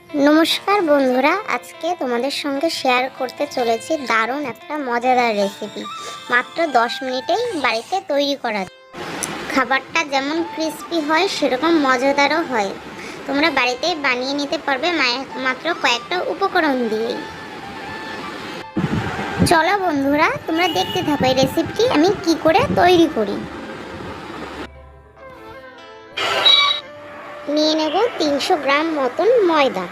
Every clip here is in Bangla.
নমস্কার বন্ধুরা, আজকে তোমাদের সঙ্গে শেয়ার করতে চলেছি দারুণ একটা মজাদার রেসিপি। মাত্র 10 মিনিটেই বাড়িতে তৈরি করা যায়। খাবারটা যেমন ক্রিস্পি হয় সেরকম মজাদারও হয়। তোমরা বাড়িতেই বানিয়ে নিতে পারবে মাত্র কয়েকটা উপকরণ দিয়েই। চলো বন্ধুরা, তোমরা দেখতে থাকো এই রেসিপিটি আমি কি করে তৈরি করি। নিয়ে নেব 300 গ্রাম মতন ময়দা।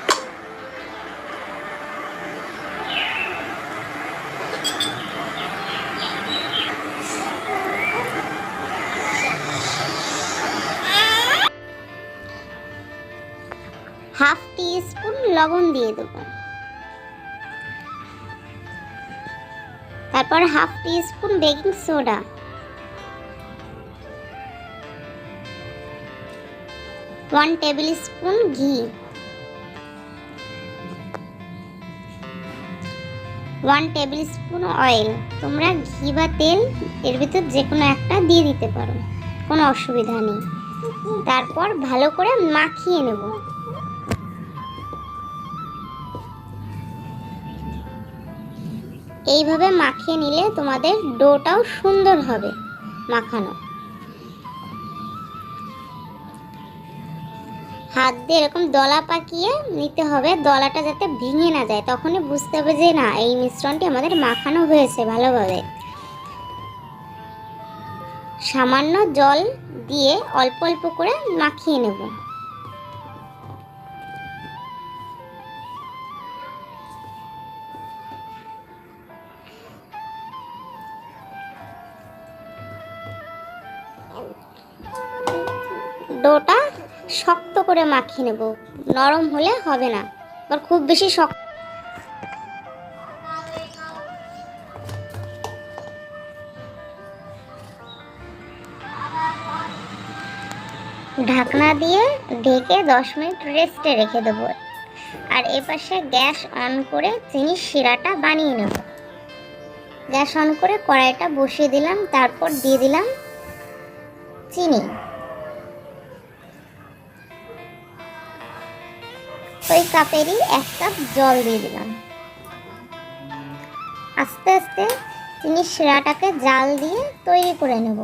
হাফ টিস্পুন লবণ দিয়ে দেবো। তারপর half teaspoon baking soda, 1 table spoon ঘি, 1 টেবিল স্পুন অয়েল। তোমরা ঘি বা তেল এর ভিতর যে কোনো একটা দিয়ে দিতে পারো, কোনো অসুবিধা নেই। তারপর ভালো করে মাখিয়ে নেব। এইভাবে মাখিয়ে নিলে তোমাদের ডোটাও সুন্দর হবে মাখানো। হাত দিয়ে এরকম দলা পাকিয়ে নিতে হবে, দলাটা যাতে ভেঙে না যায়। তখনই বুঝতে হবে যে না, এই মিশ্রণটি আমাদের মাখানো হয়েছে ভালোভাবে। সামান্য জল দিয়ে অল্প অল্প করে মাখিয়ে নেব। ডোটা শক্ত করে মাখিয়ে নেব, নরম হলে হবে না, আর খুব বেশি শক্ত। ঢাকনা দিয়ে ঢেকে 10 মিনিট রেস্টে রেখে দেব। আর এপাশে গ্যাস অন করে চিনির শিরাটা বানিয়ে নেব। গ্যাস অন করে কড়াইটা বসিয়ে দিলাম, তারপর দিয়ে দিলাম চিনি। ওই কাপেরই 1 কাপ জল দিয়ে দিলাম। আস্তে আস্তে চিনির শিরাটাকে জাল দিয়ে তৈরি করে নেব।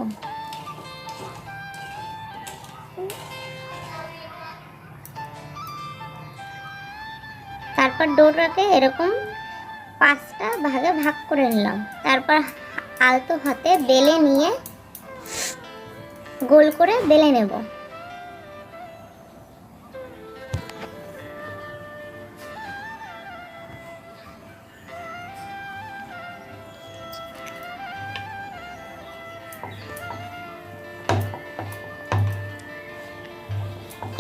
তারপর ডোটাকে এরকম 5টা ভাগে ভাগ করে নিলাম। তারপর আলতো হাতে বেলে নিয়ে গোল করে বেলে নেব।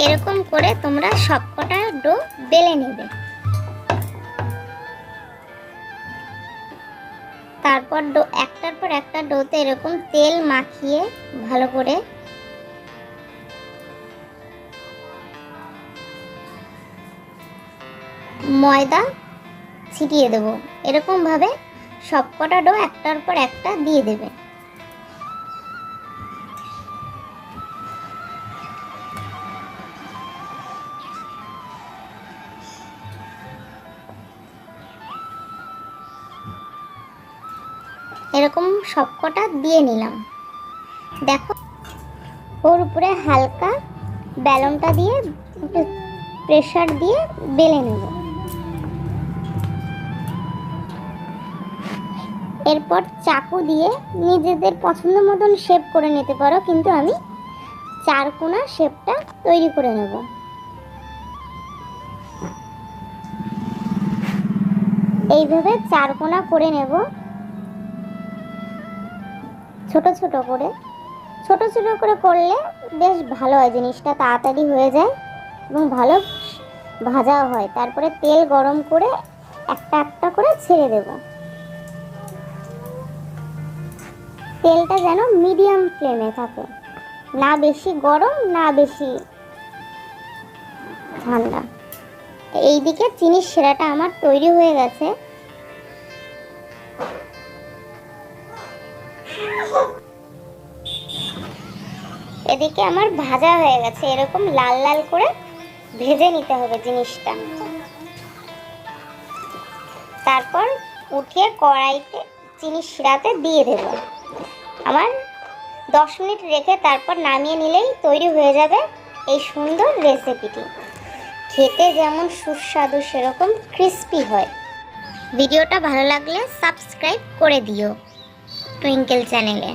এরকম করে তোমরা সবকটা ডো বেলে নেবে। তারপর একটার পর একটা ডোতে এরকম তেল মাখিয়ে ভালো করে ময়দা ছিটিয়ে দেব। এরকম ভাবে সবকটা ডো একটার পর একটা দিয়ে দেবে। এরকম সবকটা দিয়ে নিলাম। দেখো, ওর উপরে হালকা বেলনটা দিয়ে প্রেসার দিয়ে বেলে নেব। এরপর চাকু দিয়ে নিজেদের পছন্দ মতন শেপ করে নিতে পারো, কিন্তু আমি 4 কোণা শেপটা তৈরি করে নেব। এইভাবে 4 কোণা করে নেব। ছোট ছোট করে করলে বেশ ভালো হয়, জিনিসটা তাড়াতাড়ি হয়ে যায় এবং ভালো ভাজাও হয়। তারপরে তেল গরম করে একটা একটা করে ছেড়ে দেব। তেলটা যেন মিডিয়াম ফ্লেমে থাকে, না বেশি গরম না বেশি ঠান্ডা। এইদিকে চিনির শিরাটা আমার তৈরি হয়ে গেছে। এদিকে আমার ভাজা হয়ে গেছে, এরকম লাল লাল করে ভেজে নিতে হবে জিনিসটা। তারপর উঠিয়ে কড়াইতে চিনি শিরাতে দিয়ে দেব। আমার 10 মিনিট রেখে তারপর নামিয়ে নিলেই তৈরি হয়ে যাবে এই সুন্দর রেসিপিটি। খেতে যেমন সুস্বাদু সেরকম ক্রিস্পি হয়। ভিডিওটা ভালো লাগলে সাবস্ক্রাইব করে দিও টুইঙ্কেল চ্যানেলে।